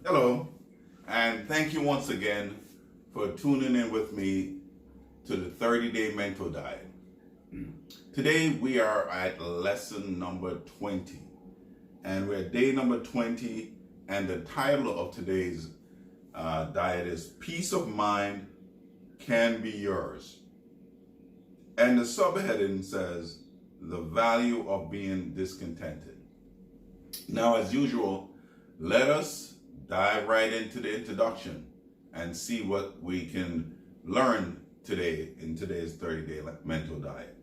Hello, and thank you once again for tuning in with me to the 30-day mental diet. Today we are at lesson number 20, and we're at day number 20, and the title of today's diet is Peace of Mind Can Be Yours. And the subheading says, The Value of Being Discontented. Now, as usual, let us dive right into the introduction and see what we can learn today in today's 30-day mental diet.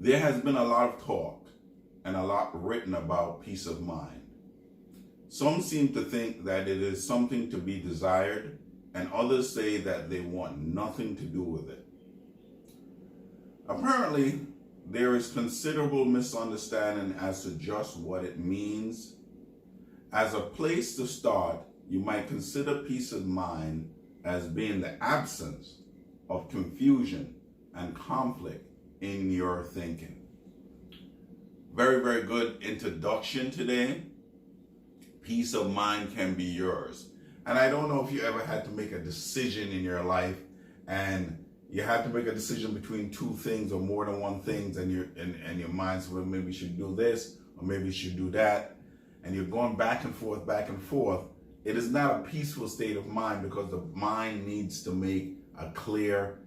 There has been a lot of talk and a lot written about peace of mind. Some seem to think that it is something to be desired, and others say that they want nothing to do with it. Apparently, there is considerable misunderstanding as to just what it means. As a place to start, you might consider peace of mind as being the absence of confusion and conflict in your thinking. Very, very good introduction today. Peace of mind can be yours. And I don't know if you ever had to make a decision in your life and you had to make a decision between two things or more than one thing, and your mind says, well, maybe you should do this or maybe you should do that. And you're going back and forth, it is not a peaceful state of mind, because the mind needs to make a clear,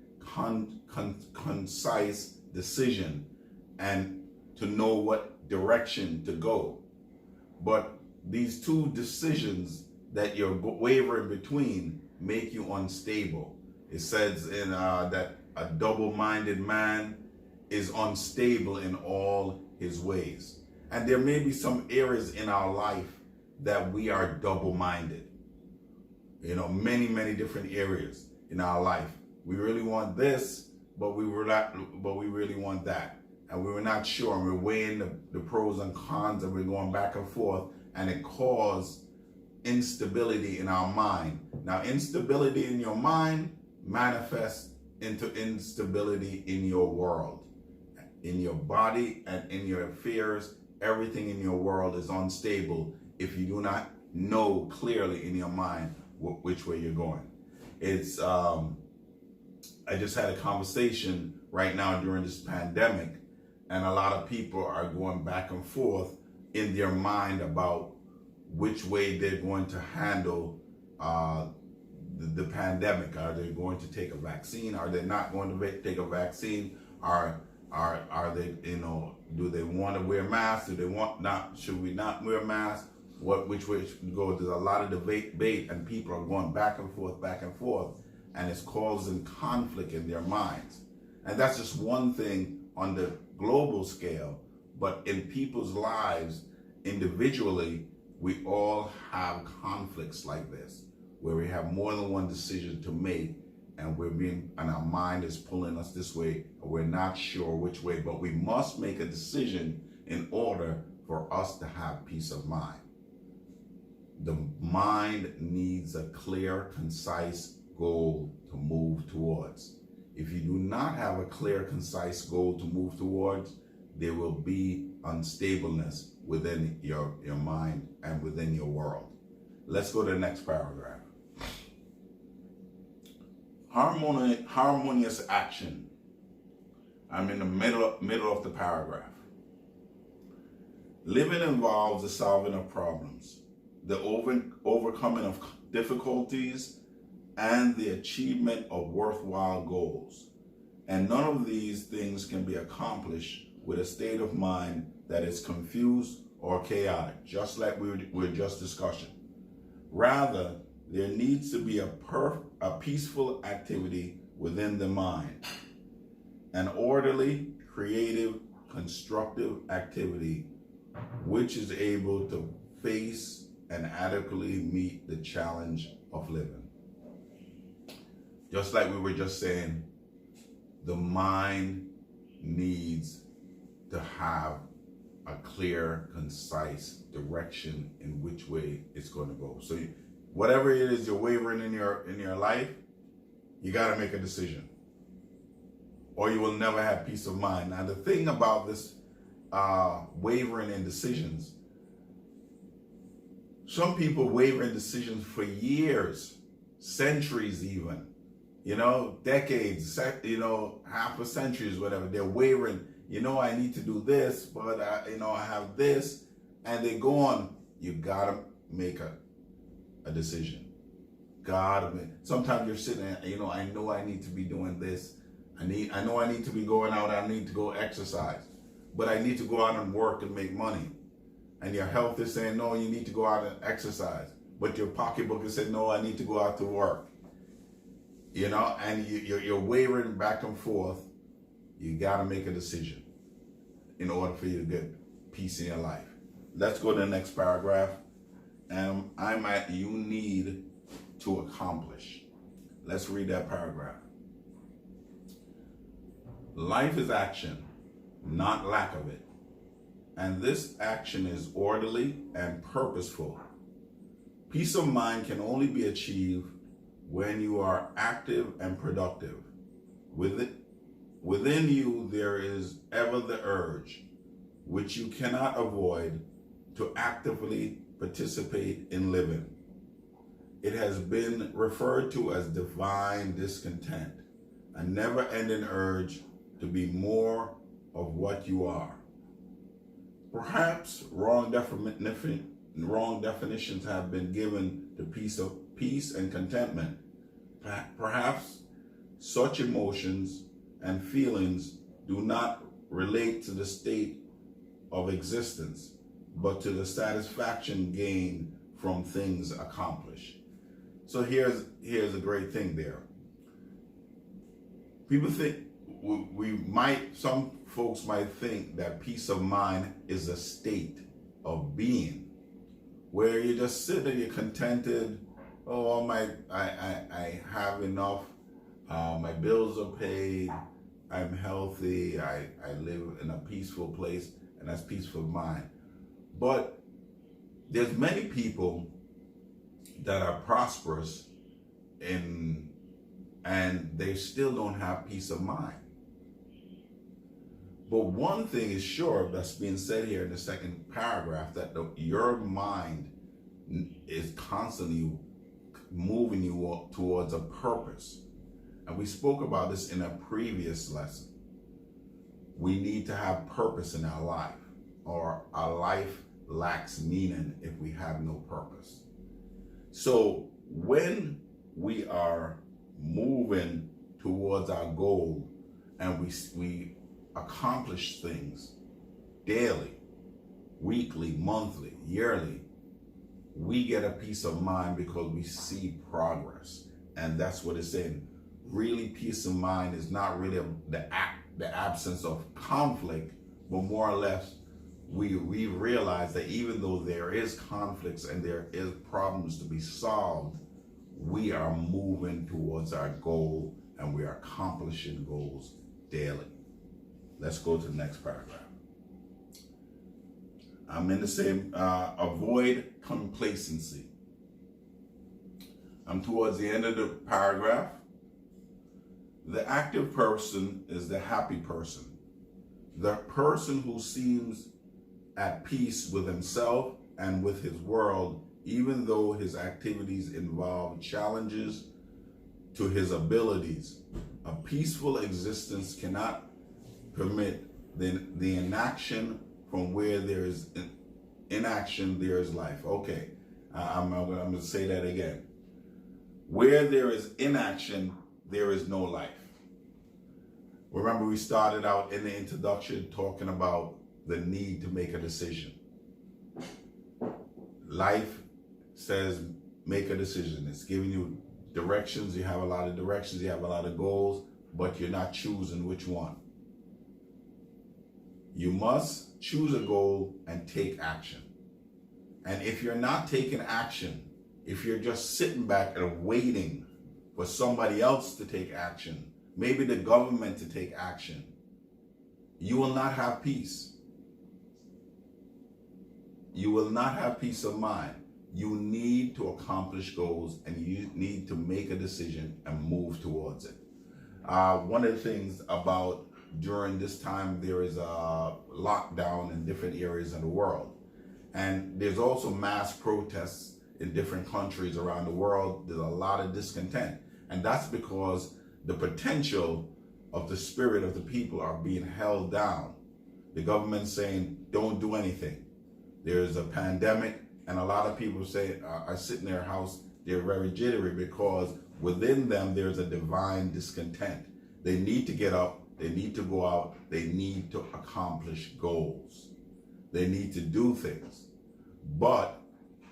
concise decision and to know what direction to go. But these two decisions that you're wavering between make you unstable. It says in that a double-minded man is unstable in all his ways. And there may be some areas in our life that we are double-minded. Many, many different areas in our life. We really want this, but we really want that. And we were not sure, and we're weighing the pros and cons, and we're going back and forth, and it causes instability in our mind. Now, instability in your mind manifests into instability in your world, in your body, and in your affairs. Everything in your world is unstable if you do not know clearly in your mind which way you're going. It's I just had a conversation right now during this pandemic, and a lot of people are going back and forth in their mind about which way they're going to handle the pandemic. Are they going to take a vaccine? Are they not going to take a vaccine? Are they, do they want to wear masks? Should we not wear masks? Which way should we go? There's a lot of debate, and people are going back and forth, and it's causing conflict in their minds. And that's just one thing on the global scale, but in people's lives, individually, we all have conflicts like this, where we have more than one decision to make, and our mind is pulling us this way, or we're not sure which way, but we must make a decision in order for us to have peace of mind. The mind needs a clear, concise goal to move towards. If you do not have a clear, concise goal to move towards, there will be unstableness within your mind and within your world. Let's go to the next paragraph. Harmonious action. I'm in the middle of the paragraph. Living involves the solving of problems, the overcoming of difficulties, and the achievement of worthwhile goals. And none of these things can be accomplished with a state of mind that is confused or chaotic, just like we were just discussing. Rather, there needs to be a peaceful activity within the mind, an orderly, creative, constructive activity which is able to face and adequately meet the challenge of living. Just like we were just saying, the mind needs to have a clear, concise direction in which way it's going to go. So whatever it is you're wavering in your life, you got to make a decision, or you will never have peace of mind. Now, the thing about this wavering in decisions, Some people waver in decisions for years, centuries even, decades, half a centuries, whatever. They're wavering, I need to do this, but I have this, and they go on. You gotta make a decision. Sometimes you're sitting there, I know I need to be doing this. I know I need to be going out, I need to go exercise, but I need to go out and work and make money. And your health is saying, no, you need to go out and exercise. But your pocketbook is saying, no, I need to go out to work. And you're wavering back and forth. You got to make a decision in order for you to get peace in your life. Let's go to the next paragraph. I'm at you need to accomplish. Let's read that paragraph. Life is action, not lack of it. And this action is orderly and purposeful. Peace of mind can only be achieved when you are active and productive. Within you, there is ever the urge, which you cannot avoid, to actively participate in living. It has been referred to as divine discontent, a never-ending urge to be more of what you are. Perhaps wrong definitions have been given to peace and contentment. Perhaps such emotions and feelings do not relate to the state of existence, but to the satisfaction gained from things accomplished. So here's a great thing there. People think some folks might think that peace of mind is a state of being where you just sit and you're contented. Oh, I have enough. My bills are paid. I'm healthy. I live in a peaceful place, and that's peaceful mind. But there's many people that are prosperous and they still don't have peace of mind. But one thing is sure that's being said here in the second paragraph, that your mind is constantly moving you towards a purpose. And we spoke about this in a previous lesson. We need to have purpose in our life, or our life lacks meaning if we have no purpose. So when we are moving towards our goal and we accomplish things daily, weekly, monthly, yearly, we get a peace of mind because we see progress. And that's what it's saying. Really, peace of mind is not really the absence of conflict, but more or less we realize that even though there is conflicts and there is problems to be solved, we are moving towards our goal and we are accomplishing goals daily. Let's go to the next paragraph. I'm in the same, avoid complacency. I'm towards the end of the paragraph. The active person is the happy person. The person who seems at peace with himself and with his world, even though his activities involve challenges to his abilities. A peaceful existence cannot permit the inaction. From where there is inaction, there is life. Okay, I'm going to say that again. Where there is inaction, there is no life. Remember, we started out in the introduction talking about the need to make a decision. Life says make a decision. It's giving you directions. You have a lot of directions. You have a lot of goals, but you're not choosing which one. You must choose a goal and take action. And if you're not taking action, if you're just sitting back and waiting for somebody else to take action, maybe the government to take action, you will not have peace. You will not have peace of mind. You need to accomplish goals and you need to make a decision and move towards it. One of the things about during this time, there is a lockdown in different areas of the world. And there's also mass protests in different countries around the world. There's a lot of discontent. And that's because the potential of the spirit of the people are being held down. The government's saying, don't do anything. There's a pandemic, and a lot of people are sitting in their house, they're very jittery because within them there's a divine discontent. They need to get up, they need to go out, they need to accomplish goals. They need to do things. But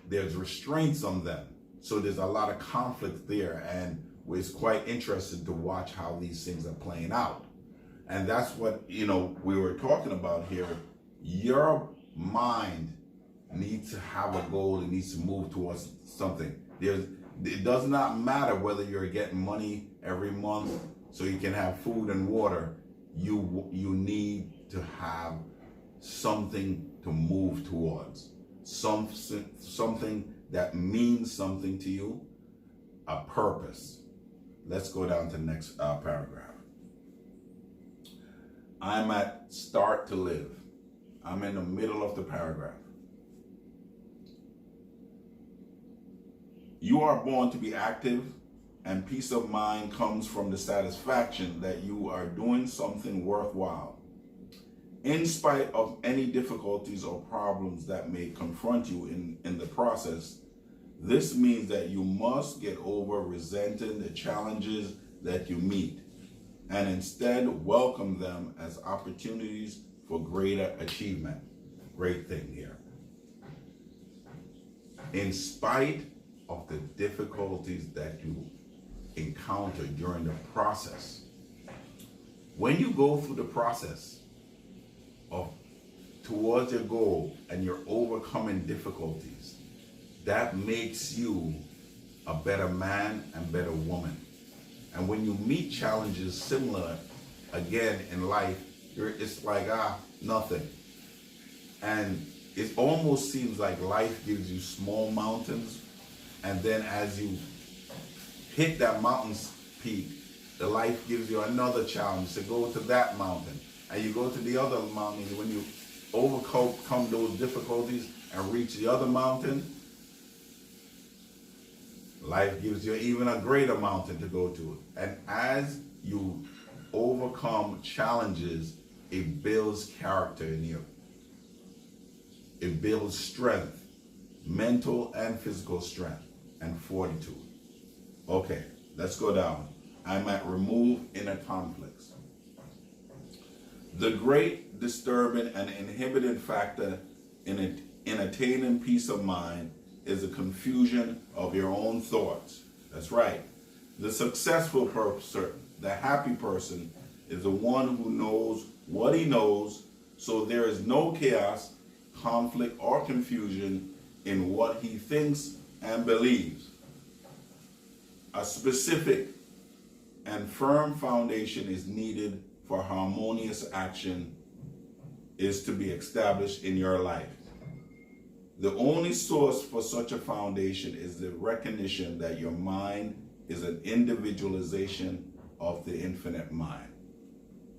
there's restraints on them. So there's a lot of conflict there, and it's quite interesting to watch how these things are playing out. And that's what, we were talking about here. Your mind needs to have a goal. It needs to move towards something. It does not matter whether you're getting money every month so you can have food and water. You need to have something to move towards. Something that means something to you, a purpose. Let's go down to the next paragraph. I'm at start to live. I'm in the middle of the paragraph. You are born to be active, and peace of mind comes from the satisfaction that you are doing something worthwhile. In spite of any difficulties or problems that may confront you in the process, this means that you must get over resenting the challenges that you meet and instead welcome them as opportunities for greater achievement. Great thing here. In spite of the difficulties that you encounter during the process, when you go through the process of towards your goal and you're overcoming difficulties, that makes you a better man and better woman. And when you meet challenges similar again in life, it's like nothing. And it almost seems like life gives you small mountains, and then as you hit that mountain's peak, the life gives you another challenge to go to that mountain, and you go to the other mountain. When you overcome those difficulties and reach the other mountain, life gives you even a greater mountain to go to. And as you overcome challenges, it builds character in you. It builds strength, mental and physical strength, and fortitude. Okay, let's go down. I'm at remove inner conflicts. The great disturbing and inhibiting factor in attaining peace of mind is a confusion of your own thoughts. That's right. The successful person, the happy person, is the one who knows what he knows, so there is no chaos, conflict, or confusion in what he thinks and believes. A specific and firm foundation is needed for harmonious action is to be established in your life. The only source for such a foundation is the recognition that your mind is an individualization of the infinite mind.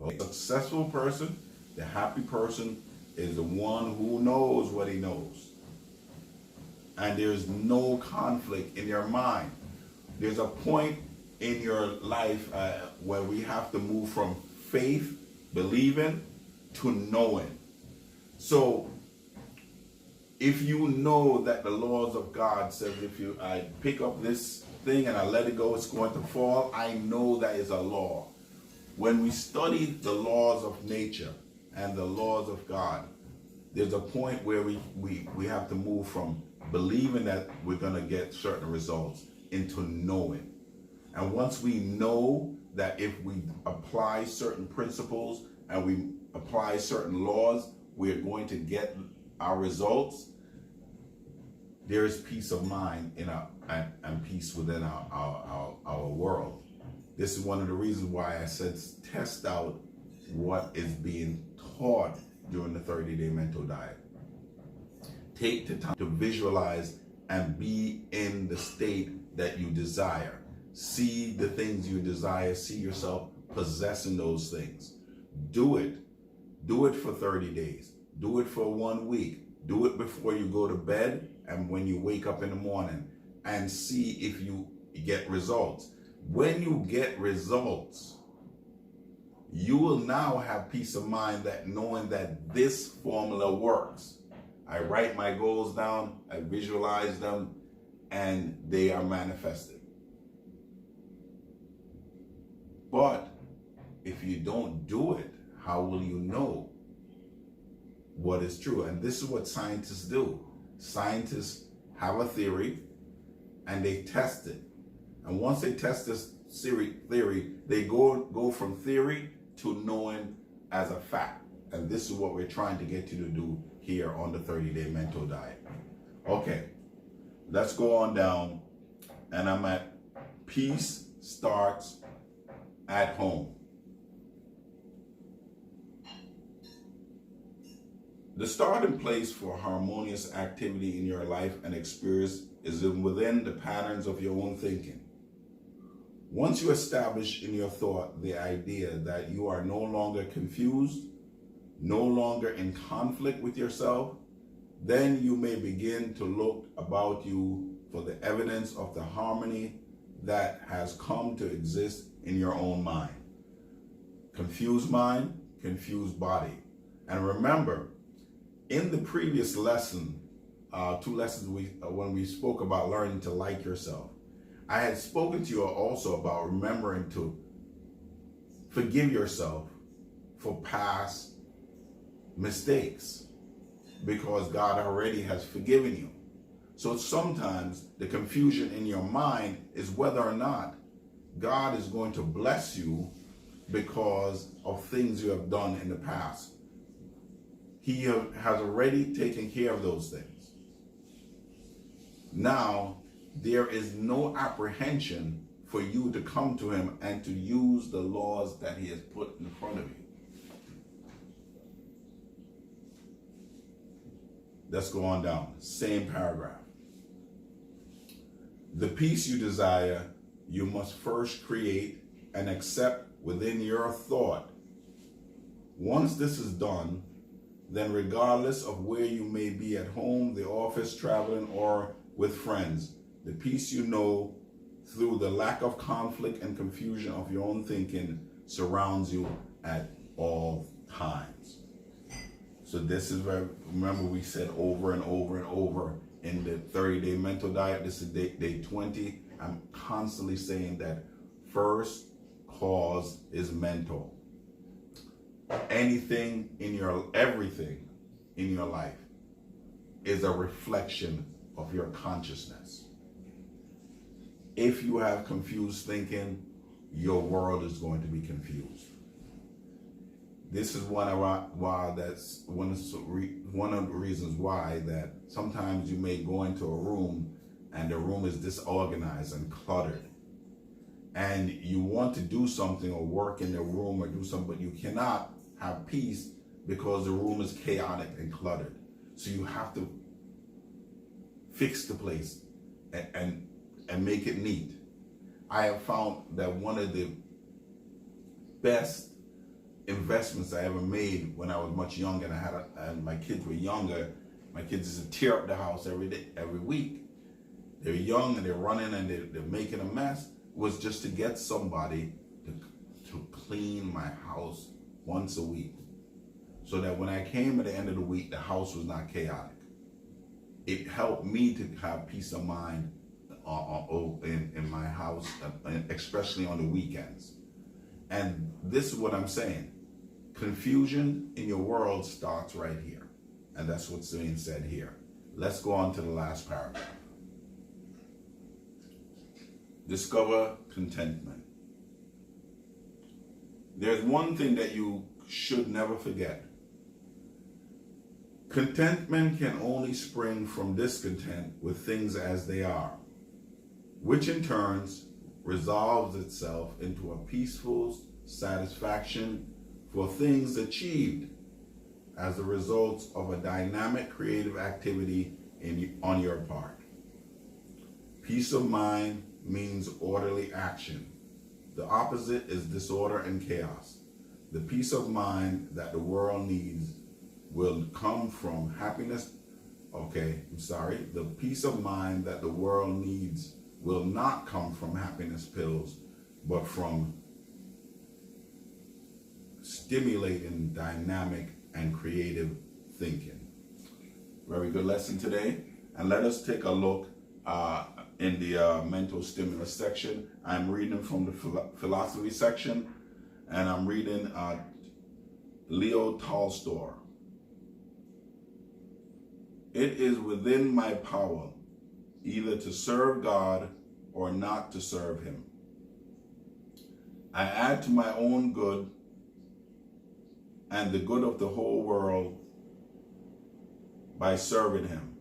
A successful person, the happy person, is the one who knows what he knows. And there's no conflict in your mind. There's a point in your life where we have to move from faith, believing, to knowing. So if you know that the laws of God says I pick up this thing and I let it go, it's going to fall, I know that is a law. When we study the laws of nature and the laws of God, there's a point where we have to move from believing that we're going to get certain results into knowing. And once we know that if we apply certain principles and we apply certain laws, we're going to get our results, there is peace of mind and peace within our world. This is one of the reasons why I said test out what is being taught during the 30-day mental diet. Take the time to visualize and be in the state that you desire. See the things you desire. See yourself possessing those things. Do it. Do it for 30 days. Do it for 1 week. Do it before you go to bed and when you wake up in the morning, and see if you get results. When you get results, you will now have peace of mind that knowing that this formula works. I write my goals down, I visualize them, and they are manifested. But if you don't do it, how will you know what is true? And this is what scientists do. Scientists have a theory and they test it. And once they test this theory, they go from theory to knowing as a fact. And this is what we're trying to get you to do here on the 30-day mental diet. Okay, let's go on down. And I'm at peace starts at home. The starting place for harmonious activity in your life and experience is within the patterns of your own thinking. Once you establish in your thought the idea that you are no longer confused, no longer in conflict with yourself, then you may begin to look about you for the evidence of the harmony that has come to exist in your own mind. Confused mind, confused body. And remember, in the previous lesson, 2 lessons when we spoke about learning to like yourself, I had spoken to you also about remembering to forgive yourself for past mistakes because God already has forgiven you. So sometimes the confusion in your mind is whether or not God is going to bless you because of things you have done in the past. He has already taken care of those things. Now, there is no apprehension for you to come to him and to use the laws that he has put in front of you. Let's go on down. Same paragraph. The peace you desire, you must first create and accept within your thought. Once this is done, then regardless of where you may be at home, the office, traveling, or with friends, the peace you know through the lack of conflict and confusion of your own thinking surrounds you at all times. So this is where, remember we said over and over and over in the 30-day mental diet, this is day 20, I'm constantly saying that first cause is mental. Everything in your life is a reflection of your consciousness. If you have confused thinking, your world is going to be confused. This is one of the reasons why that sometimes you may go into a room and the room is disorganized and cluttered. And you want to do something or work in the room or do something, but you cannot have peace because the room is chaotic and cluttered. So you have to fix the place and make it neat. I have found that one of the best investments I ever made when I was much younger and my kids were younger, my kids used to tear up the house every week. They're young and they're running and they're making a mess, was just to get somebody to clean my house once a week, so that when I came at the end of the week, the house was not chaotic. It helped me to have peace of mind in my house, especially on the weekends. And this is what I'm saying. Confusion in your world starts right here. And that's what's being said here. Let's go on to the last paragraph. Discover contentment. There's one thing that you should never forget. Contentment can only spring from discontent with things as they are, which in turn resolves itself into a peaceful satisfaction for things achieved as a result of a dynamic creative activity on your part. Peace of mind means orderly action. The opposite is disorder and chaos. The peace of mind that the world needs will come from happiness The peace of mind that the world needs will not come from happiness pills, but from stimulating dynamic and creative thinking. Very good lesson today. And let us take a look in the mental stimulus section. I'm reading from the philosophy section, and I'm reading Leo Tolstoy. It is within my power either to serve God or not to serve him. I add to my own good and the good of the whole world by serving him.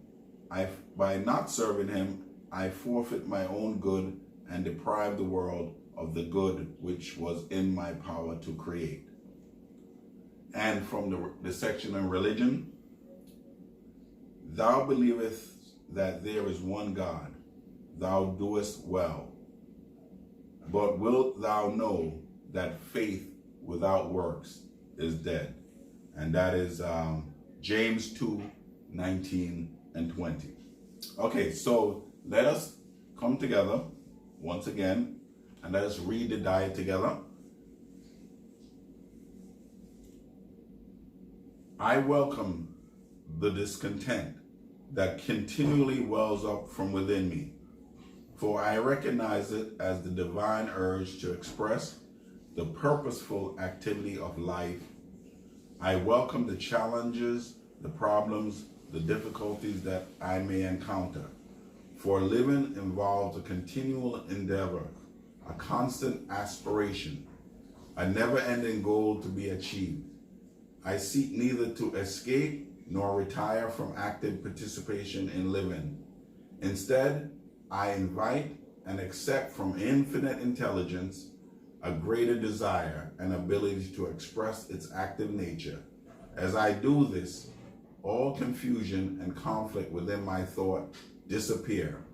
By not serving him, I forfeit my own good and deprive the world of the good which was in my power to create. And from the section on religion, thou believest that there is one God, thou doest well. But wilt thou know that faith without works is dead? And that is James 2:19 and 20. Okay, so let us come together once again and let us read the diet together. I welcome the discontent that continually wells up from within me, for I recognize it as the divine urge to express the purposeful activity of life. I welcome the challenges, the problems, the difficulties that I may encounter, for living involves a continual endeavor, a constant aspiration, a never-ending goal to be achieved. I seek neither to escape nor retire from active participation in living. Instead, I invite and accept from infinite intelligence a greater desire and ability to express its active nature. As I do this, all confusion and conflict within my thought disappear,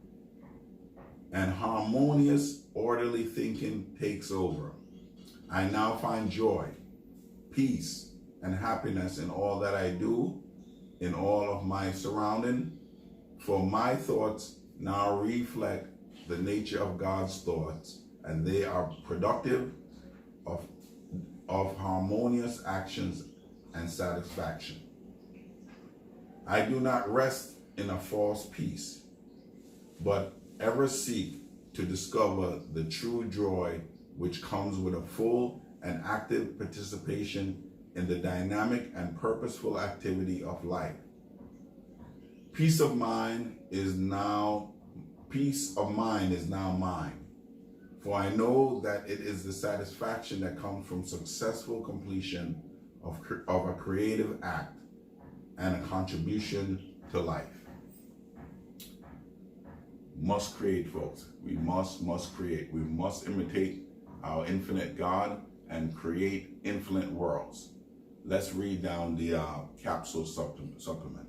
and harmonious, orderly thinking takes over. I now find joy, peace, and happiness in all that I do, in all of my surrounding, for my thoughts now reflect the nature of God's thoughts, and they are productive of harmonious actions and satisfaction. I do not rest in a false peace, but ever seek to discover the true joy which comes with a full and active participation in the dynamic and purposeful activity of life. Peace of mind is now mine, for I know that it is the satisfaction that comes from successful completion of a creative act and a contribution to life. Must create, folks. We must create. We must imitate our infinite God and create infinite worlds. Let's read down the capsule supplement.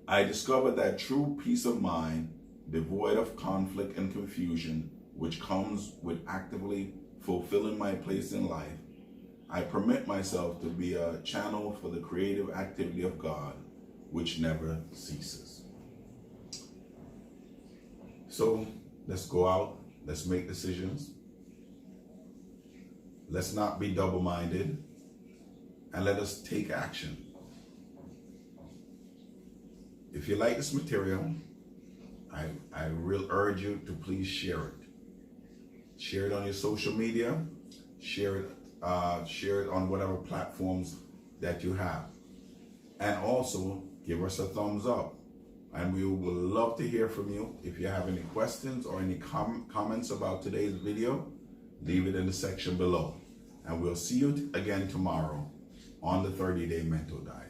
I discovered that true peace of mind, devoid of conflict and confusion, which comes with actively fulfilling my place in life. I permit myself to be a channel for the creative activity of God, which never ceases. So let's go out, let's make decisions. Let's not be double-minded, and let us take action. If you like this material, I really urge you to please share it. Share it on your social media, share it on whatever platforms that you have. And also give us a thumbs up. And we would love to hear from you. If you have any questions or any comments about today's video, leave it in the section below. And we'll see you again tomorrow on the 30-Day Mental Diet.